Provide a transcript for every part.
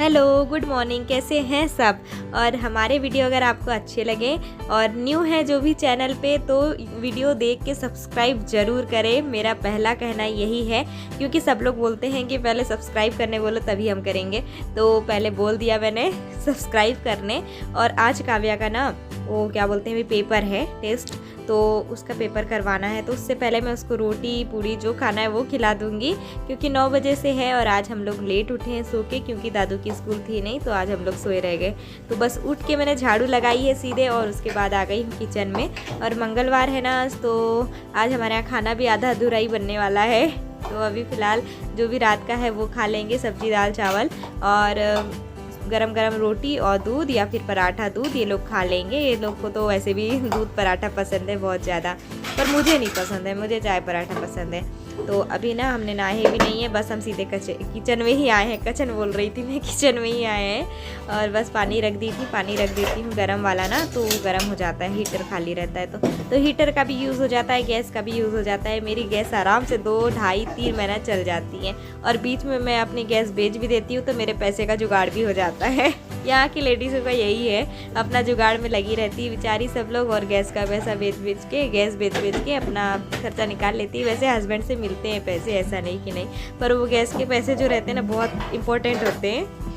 Hello, good morning. कैसे हैं सब। और हमारे वीडियो अगर आपको अच्छे लगे और न्यू है जो भी चैनल पे, तो वीडियो देख के सब्सक्राइब ज़रूर करें। मेरा पहला कहना यही है, क्योंकि सब लोग बोलते हैं कि पहले सब्सक्राइब करने बोलो तभी हम करेंगे, तो पहले बोल दिया मैंने सब्सक्राइब करने। और आज काव्या का ना वो क्या बोलते हैं, पेपर है, टेस्ट, तो उसका पेपर करवाना है। तो उससे पहले मैं उसको रोटी पूड़ी जो खाना है वो खिला दूंगी, क्योंकि 9 बजे से है और आज हम लोग लेट उठे हैं सो के, क्योंकि दादू की स्कूल थी नहीं, तो आज हम लोग सोए रह गए। तो बस उठ के मैंने झाड़ू लगाई है सीधे और उसके बाद आ गई हूँ किचन में। और मंगलवार है ना आज, तो आज हमारे यहाँ खाना भी आधा अधूरा ही बनने वाला है। तो अभी फ़िलहाल जो भी रात का है वो खा लेंगे, सब्जी दाल चावल और गरम गरम रोटी और दूध या फिर पराठा दूध, ये लोग खा लेंगे। ये लोग को तो वैसे भी दूध पराठा पसंद है बहुत ज़्यादा, पर मुझे नहीं पसंद है, मुझे चाय पराठा पसंद है। तो अभी ना हमने नहाए भी नहीं है, बस हम सीधे किचन में ही आए हैं। किचन बोल रही थी मैं, किचन में ही आए हैं। और बस पानी रख देती हूँ गर्म वाला ना, तो वो गर्म हो जाता है, हीटर खाली रहता है तो हीटर का भी यूज़ हो जाता है, गैस का भी यूज़ हो जाता है। मेरी गैस आराम से 2, ढाई, 3 महीना चल जाती है और बीच में मैं अपनी गैस बेच भी देती हूँ, तो मेरे पैसे का जुगाड़ भी हो जाता है। यहाँ की लेडीज़ों का यही है, अपना जुगाड़ में लगी रहती है बेचारी सब लोग, और गैस का पैसा बेच के, गैस बेच के अपना खर्चा निकाल लेती है। वैसे हस्बैंड से मिलते हैं पैसे, ऐसा नहीं कि नहीं, पर वो गैस के पैसे जो रहते हैं ना बहुत इम्पोर्टेंट होते हैं।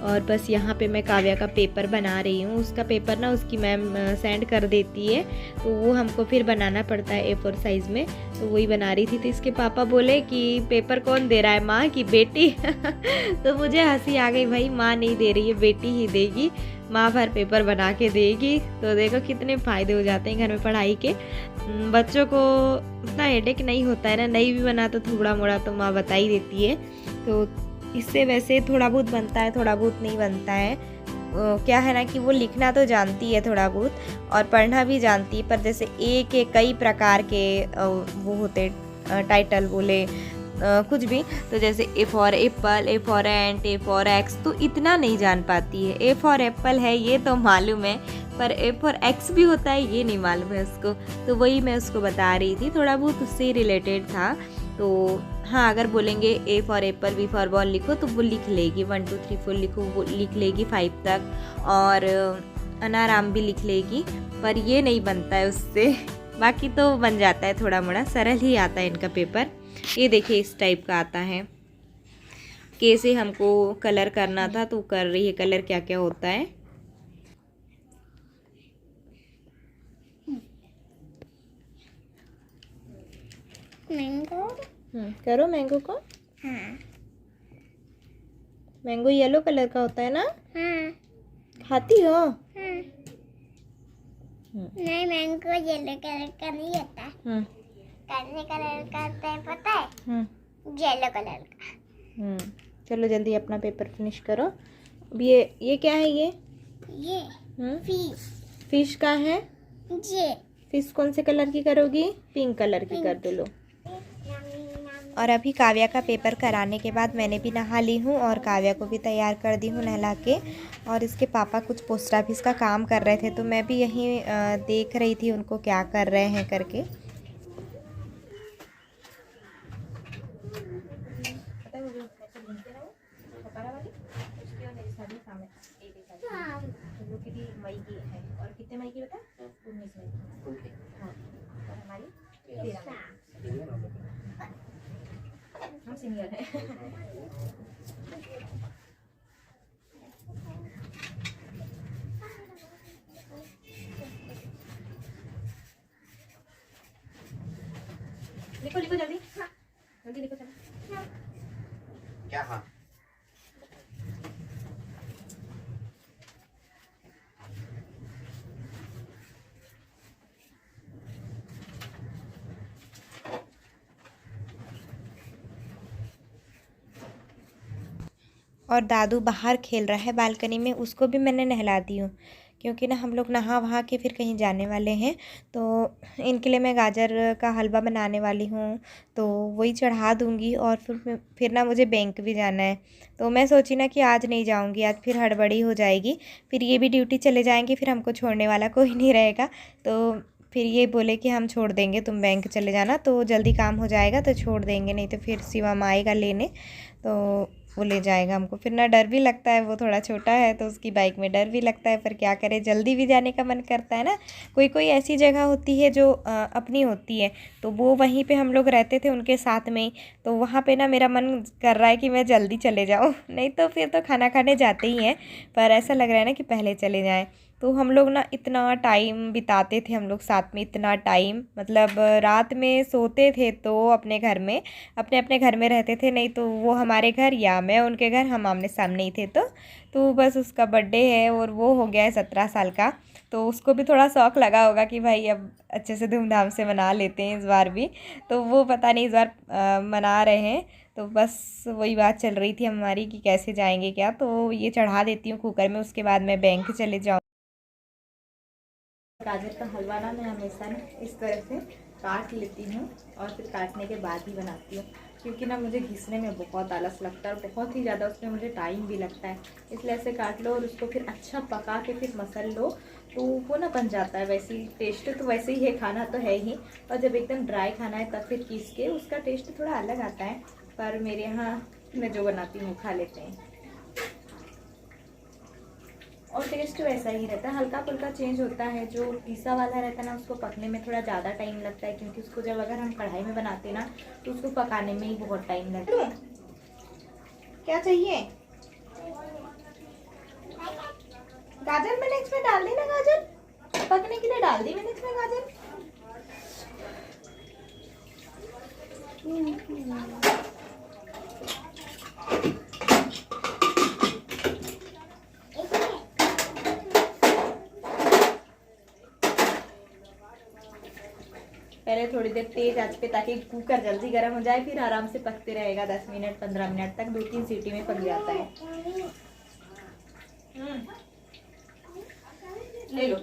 और बस यहाँ पे मैं काव्या का पेपर बना रही हूँ। उसका पेपर ना उसकी मैम सेंड कर देती है, तो वो हमको फिर बनाना पड़ता है A4 साइज़ में, तो वही बना रही थी। तो इसके पापा बोले कि पेपर कौन दे रहा है, माँ की बेटी। तो मुझे हंसी आ गई, भाई माँ नहीं दे रही है, बेटी ही देगी, माँ भर पेपर बना के देगी। तो देखो कितने फ़ायदे हो जाते हैं घर में पढ़ाई के। बच्चों को उतना हेडेक नहीं होता है ना, नहीं भी बना तो थोड़ा मोड़ा तो माँ बता ही देती है। तो इससे वैसे थोड़ा बहुत बनता है, थोड़ा बहुत नहीं बनता है। क्या है ना कि वो लिखना तो जानती है थोड़ा बहुत और पढ़ना भी जानती है, पर जैसे के कई प्रकार के वो होते टाइटल बोले कुछ भी, तो जैसे A for Apple, A for ant, A for x, तो इतना नहीं जान पाती है। A फॉर एप्पल है ये तो मालूम है, पर A फॉर एक्स भी होता है ये नहीं मालूम है उसको। तो वही मैं उसको बता रही थी, थोड़ा बहुत उससे रिलेटेड था। तो हाँ, अगर बोलेंगे A for Apple, B for ball लिखो तो वो लिख लेगी, 1 2 3 4 लिखो वो लिख लेगी 5 तक, और अनाराम भी लिख लेगी, पर ये नहीं बनता है उससे। बाकी तो बन जाता है, थोड़ा मोड़ा सरल ही आता है इनका पेपर। ये देखिए इस टाइप का आता है। कैसे हमको कलर करना था तो कर रही है, कलर क्या क्या होता है। मैंगो। करो मैंगो को। हाँ। मैंगो येलो कलर का होता है ना। हाँ। खाती हो। हाँ। नहीं, मैंगो येलो कलर का नहीं होता, कैसे कलर का होता है पता है? येलो कलर का। चलो जल्दी अपना पेपर फिनिश करो। अब ये क्या है ये फिश। फिश का है। ये फिश कौन से कलर की करोगी? पिंक कलर की कर दो लो। और अभी काव्या का पेपर कराने के बाद मैंने भी नहा ली हूँ और काव्या को भी तैयार कर दी हूँ नहला के। और इसके पापा कुछ पोस्ट ऑफिस का काम कर रहे थे, तो मैं भी यहीं देख रही थी उनको क्या कर रहे हैं करके। मई की है, और कितने मई की बता? 19 मई की। हाँ, और हमारी 13 मई। हम सीनियर हैं। लिखो लिखो जल्दी, जल्दी लिखो चलो। क्या? हाँ, और दादू बाहर खेल रहा है बालकनी में, उसको भी मैंने नहला दी हूँ, क्योंकि ना हम लोग नहा वहा के फिर कहीं जाने वाले हैं। तो इनके लिए मैं गाजर का हलवा बनाने वाली हूँ, तो वही चढ़ा दूँगी। और फिर ना मुझे बैंक भी जाना है, तो मैं सोची ना कि आज नहीं जाऊँगी, आज फिर हड़बड़ी हो जाएगी, फिर ये भी ड्यूटी चले जाएंगे, फिर हमको छोड़ने वाला कोई नहीं रहेगा। तो फिर ये बोले कि हम छोड़ देंगे, तुम बैंक चले जाना, तो जल्दी काम हो जाएगा तो छोड़ देंगे, नहीं तो फिर शिवम आएगा लेने। तो वो ले जाएगा हमको। फिर ना डर भी लगता है, वो थोड़ा छोटा है तो उसकी बाइक में डर भी लगता है, पर क्या करें, जल्दी भी जाने का मन करता है ना। कोई कोई ऐसी जगह होती है जो अपनी होती है, तो वो वहीं पे हम लोग रहते थे उनके साथ में, तो वहाँ पे ना मेरा मन कर रहा है कि मैं जल्दी चले जाऊँ नहीं तो फिर तो खाना खाने जाते ही हैं, पर ऐसा लग रहा है ना कि पहले चले जाएँ। तो हम लोग ना इतना टाइम बिताते थे हम लोग साथ में, इतना टाइम, मतलब रात में सोते थे तो अपने घर में, अपने अपने घर में रहते थे, नहीं तो वो हमारे घर या मैं उनके घर, हम आमने सामने ही थे। तो बस उसका बर्थडे है और वो हो गया है 17 साल का, तो उसको भी थोड़ा शौक़ लगा होगा कि भाई अब अच्छे से धूमधाम से मना लेते हैं इस बार भी। तो वो पता नहीं इस बार मना रहे हैं, तो बस वही बात चल रही थी हमारी कि कैसे जाएंगे क्या। तो ये चढ़ा देती हूँ कुकर में, उसके बाद मैं बैंक चले जाऊँ। गाजर का हलवा ना मैं हमेशा ना इस तरह से काट लेती हूँ और फिर काटने के बाद ही बनाती हूँ, क्योंकि ना मुझे घिसने में बहुत आलस लगता है और बहुत ही ज़्यादा उसमें मुझे टाइम भी लगता है। इसलिए ऐसे काट लो और उसको फिर अच्छा पका के फिर मसल लो, तो वो ना बन जाता है। वैसे ही टेस्ट तो वैसे ही है, खाना तो है ही, और जब एकदम ड्राई खाना है तब फिर पीस के उसका टेस्ट थोड़ा अलग आता है। पर मेरे यहाँ मैं जो बनाती हूँ खा लेते हैं और टेस्ट वैसा ही रहता है, हल्का फुल्का चेंज होता है। जो पिसा वाला रहता है ना उसको पकने में थोड़ा ज़्यादा टाइम लगता है, क्योंकि उसको जब अगर हम कढ़ाई में बनाते ना तो उसको पकाने में ही बहुत टाइम लगता है। क्या चाहिए? गाजर मैंने इसमें डाल दी ना, गाजर पकने के लिए डाल दी मैंने इसमें गाजर। पहले थोड़ी देर तेज आंच पे, ताकि कुकर जल्दी गर्म हो जाए, फिर आराम से पकते रहेगा 10 मिनट 15 मिनट तक, 2-3 सीटी में पक जाता है। ले लो।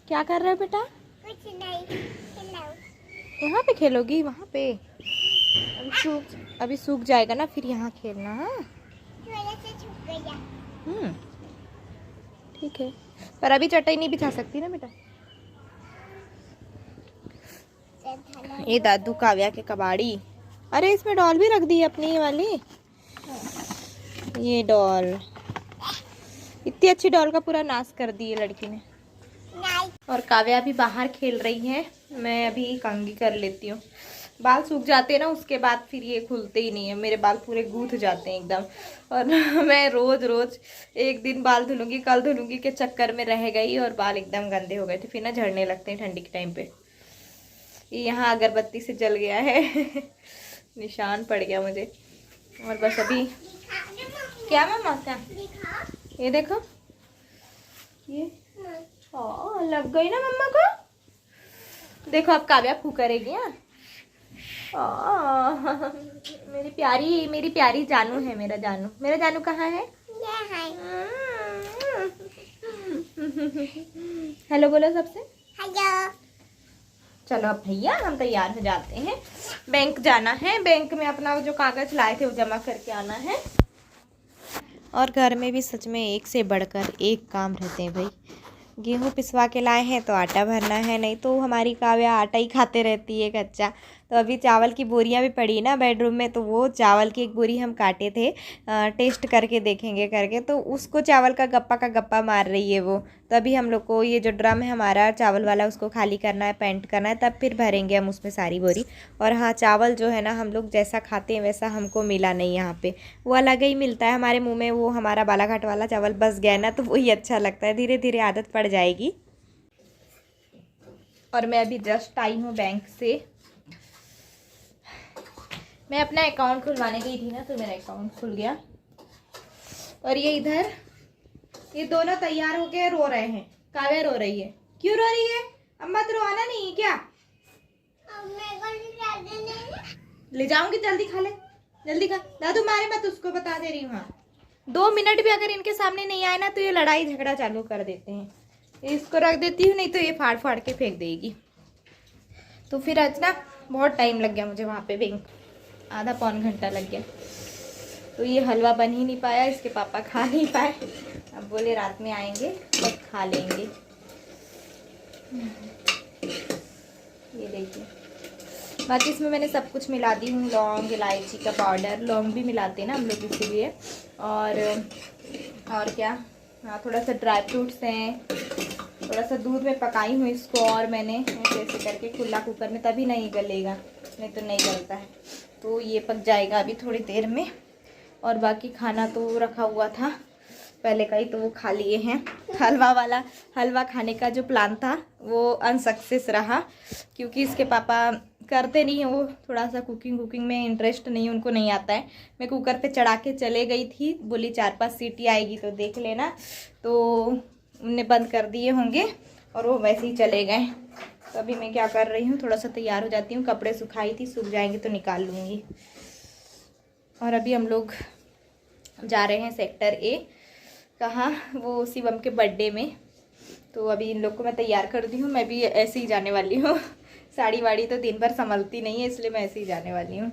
क्या कर रहे हो बेटा? कुछ नहीं, खिलाओ। यहाँ पे खेलोगी? वहाँ पे अभी सूख जाएगा ना, फिर यहाँ खेलना। हाँ थोड़ा सा सूख गया। ठीक है, पर अभी चटाई नहीं बिछा सकती ना बेटा। ये दादू काव्या के कबाड़ी। अरे इसमें डॉल भी रख दी है अपनी, ये वाली, ये डॉल, इतनी अच्छी डॉल का पूरा नाश कर दी है लड़की ने। और काव्या अभी बाहर खेल रही है, मैं अभी कंघी कर लेती हूँ। बाल सूख जाते हैं ना उसके बाद फिर ये खुलते ही नहीं है, मेरे बाल पूरे गूंथ जाते हैं एकदम। और मैं रोज रोज एक दिन बाल धुलूंगी कल धुलूंगी के चक्कर में रह गई और बाल एकदम गंदे हो गए थे, फिर ना झड़ने लगते हैं ठंडी के टाइम पे। यहाँ अगरबत्ती से जल गया है निशान पड़ गया मुझे। और बस अभी क्या मम्मा, क्या ये देखो, ये लग गई ना मम्मा को। देखो अब काव्या फू करेगी। मेरी प्यारी जानू है, मेरा जानू कहाँ है? हेलो बोलो सबसे। हेलो। चलो अब भैया हम तैयार हो जाते हैं, बैंक जाना है, बैंक में अपना जो कागज लाए थे वो जमा करके आना है। और घर में भी सच में एक से बढ़कर एक काम रहते हैं भाई। गेहूँ पिसवा के लाए हैं तो आटा भरना है, नहीं तो हमारी काव्या आटा ही खाते रहती है कच्चा। तो अभी चावल की बोरियां भी पड़ी ना बेडरूम में, तो वो चावल की एक बोरी हम काटे थे, टेस्ट करके देखेंगे करके, तो उसको चावल का गप्पा मार रही है वो। तो अभी हम लोग को ये जो ड्रम है हमारा चावल वाला उसको खाली करना है, पेंट करना है, तब फिर भरेंगे हम उसमें सारी बोरी। और हाँ, चावल जो है ना हम लोग जैसा खाते हैं वैसा हमको मिला नहीं यहाँ पे, वो अलग ही मिलता है हमारे मुँह में। वो हमारा बालाघाट वाला चावल बस गया ना, तो वही अच्छा लगता है, धीरे धीरे आदत पड़ जाएगी। और मैं अभी जस्ट आई हूँ बैंक से, मैं अपना अकाउंट खुलवाने गई थी ना, तो मेरा अकाउंट खुल गया। और ये इधर ये दोनों तैयार हो गए, रो रहे हैं। काव्या रो रही है, क्यों रो रही है? अम्मा तो रोना नहीं है क्या? ले जाऊंगी, जल्दी खा ले, जल्दी खा। दादू मारे मत उसको, बता दे रही हूँ। 2 मिनट भी अगर इनके सामने नहीं आए ना तो ये लड़ाई झगड़ा चालू कर देते हैं। इसको रख देती हूँ, नहीं तो ये फाड़ फाड़ के फेंक देगी। तो फिर आज ना बहुत टाइम लग गया मुझे वहाँ पे भी, आधा पौन घंटा लग गया। तो ये हलवा बन ही नहीं पाया, इसके पापा खा नहीं पाए। अब बोले रात में आएंगे तब खा लेंगे। ये देखिए, बाकी इसमें मैंने सब कुछ मिला दी हूँ, लौंग, इलायची का पाउडर, लौंग भी मिलाते हैं ना हम लोग इसीलिए, और क्या, हाँ थोड़ा सा ड्राई फ्रूट्स हैं, थोड़ा सा दूध में पकाई हूँ इसको, और मैंने ऐसे करके खुला कुकर में, तभी नहीं गलेगा, नहीं तो नहीं गलता है। तो ये पक जाएगा अभी थोड़ी देर में। और बाकी खाना तो रखा हुआ था पहले का ही, तो वो खा लिए हैं। हलवा खाने का जो प्लान था वो अनसक्सेस रहा, क्योंकि इसके पापा करते नहीं हैं, वो थोड़ा सा कुकिंग में इंटरेस्ट नहीं, उनको नहीं आता है। मैं कुकर पे चढ़ा के चले गई थी, बोली 4-5 सीटी आएगी तो देख लेना, तो उनने बंद कर दिए होंगे और वो वैसे ही चले गए। तो अभी मैं क्या कर रही हूँ, थोड़ा सा तैयार हो जाती हूँ, कपड़े सुखाई थी, सूख जाएंगे तो निकाल लूँगी। और अभी हम लोग जा रहे हैं सेक्टर ए, कहाँ, वो शिवम के बर्थडे में। तो अभी इन लोग को मैं तैयार कर दी हूँ, मैं भी ऐसे ही जाने वाली हूँ। साड़ी वाड़ी तो दिन भर संभलती नहीं है, इसलिए मैं ऐसे ही जाने वाली हूँ।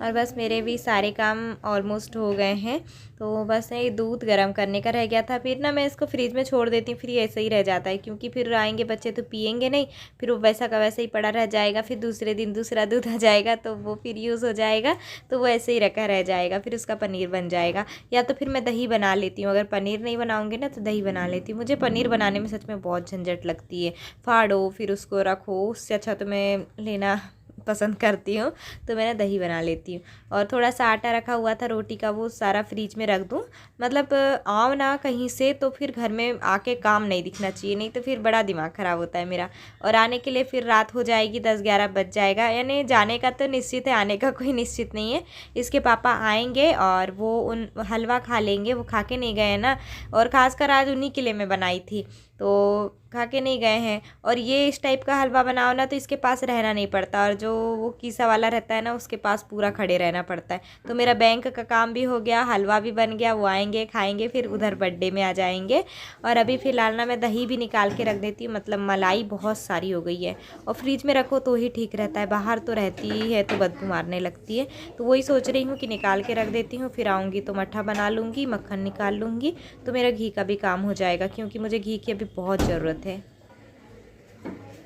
और बस मेरे भी सारे काम ऑलमोस्ट हो गए हैं, तो बस ये दूध गर्म करने का रह गया था। फिर ना मैं इसको फ्रिज में छोड़ देती हूँ, फिर ये ऐसे ही रह जाता है, क्योंकि फिर आएंगे बच्चे तो पियेंगे नहीं, फिर वो वैसा का वैसा ही पड़ा रह जाएगा। फिर दूसरे दिन दूसरा दूध आ जाएगा तो वो फिर यूज़ हो जाएगा, तो वो ऐसे ही रखा रह जाएगा, फिर उसका पनीर बन जाएगा। या तो फिर मैं दही बना लेती हूँ, अगर पनीर नहीं बनाऊँगी ना तो दही बना लेती हूँ। मुझे पनीर बनाने में सच में बहुत झंझट लगती है, फाड़ो फिर उसको रखो, उससे अच्छा तो मैं लेना पसंद करती हूँ, तो मैंने दही बना लेती हूँ। और थोड़ा सा आटा रखा हुआ था रोटी का, वो सारा फ्रिज में रख दूँ, मतलब आओ ना कहीं से तो फिर घर में आके काम नहीं दिखना चाहिए, नहीं तो फिर बड़ा दिमाग ख़राब होता है मेरा। और आने के लिए फिर रात हो जाएगी, 10-11 बज जाएगा, यानी जाने का तो निश्चित है, आने का कोई निश्चित नहीं है। इसके पापा आएंगे और वो उन हलवा खा लेंगे, वो खा के नहीं गए हैं ना, और ख़ासकर आज उन्हीं के लिए मैं बनाई थी, तो खा के नहीं गए हैं। और ये इस टाइप का हलवा बनाओ ना तो इसके पास रहना नहीं पड़ता, और जो वो कीसा वाला रहता है ना उसके पास पूरा खड़े रहना पड़ता है। तो मेरा बैंक का काम भी हो गया, हलवा भी बन गया, वो आएंगे खाएंगे, फिर उधर बर्थडे में आ जाएंगे। और अभी फ़िलहाल ना मैं दही भी निकाल के रख देती हूँ, मतलब मलाई बहुत सारी हो गई है, और फ्रिज में रखो तो ही ठीक रहता है, बाहर तो रहती ही है तो बदबू मारने लगती है। तो वही सोच रही हूँ कि निकाल के रख देती हूँ, फिर आऊँगी तो मट्ठा बना लूँगी, मक्खन निकाल लूँगी, तो मेरा घी का भी काम हो जाएगा, क्योंकि मुझे घी की अभी बहुत ज़रूरत है।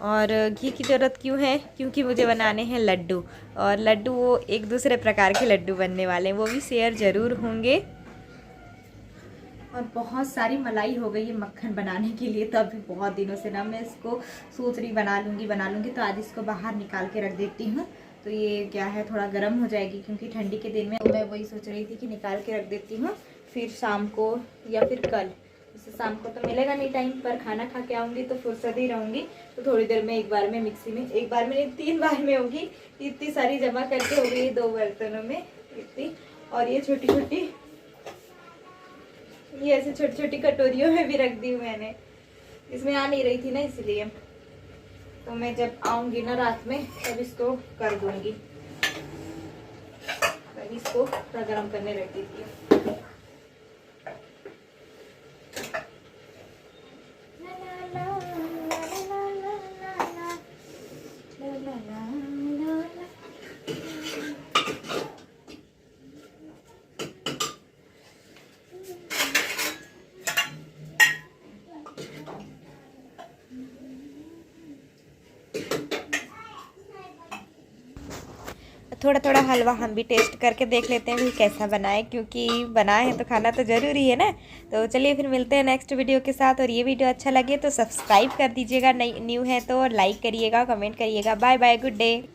और घी की ज़रूरत क्यों है, क्योंकि मुझे बनाने हैं लड्डू, और लड्डू वो एक दूसरे प्रकार के लड्डू बनने वाले हैं, वो भी शेयर ज़रूर होंगे। और बहुत सारी मलाई हो गई है मक्खन बनाने के लिए, तो अभी बहुत दिनों से ना मैं इसको सोच रही बना लूँगी, तो आज इसको बाहर निकाल के रख देती हूँ। तो ये क्या है, थोड़ा गर्म हो जाएगी, क्योंकि ठंडी के दिन में मैं वही सोच रही थी कि निकाल के रख देती हूँ, फिर शाम को या फिर कल, जैसे शाम को तो मिलेगा नहीं टाइम, पर खाना खा के आऊँगी तो फुर्सत ही रहूँगी, तो थोड़ी देर में एक बार में मिक्सी में, एक बार में नहीं 3 बार में होगी, इतनी सारी जमा करके हो गई 2 बर्तनों में इतनी। और ये छोटी छोटी, ये ऐसे छोटी छोटी कटोरियों में भी रख दी हूँ मैंने, इसमें आ नहीं रही थी ना इसलिए। तो मैं जब आऊँगी ना रात में तब इसको कर दूँगी, तब इसको गर्म करने रख देती हूँ। थोड़ा थोड़ा हलवा हम भी टेस्ट करके देख लेते हैं कि कैसा बना है, क्योंकि बनाए हैं तो खाना तो ज़रूरी है ना। तो चलिए फिर मिलते हैं नेक्स्ट वीडियो के साथ, और ये वीडियो अच्छा लगे तो सब्सक्राइब कर दीजिएगा, न्यू है तो लाइक करिएगा, कमेंट करिएगा। Bye bye, good day.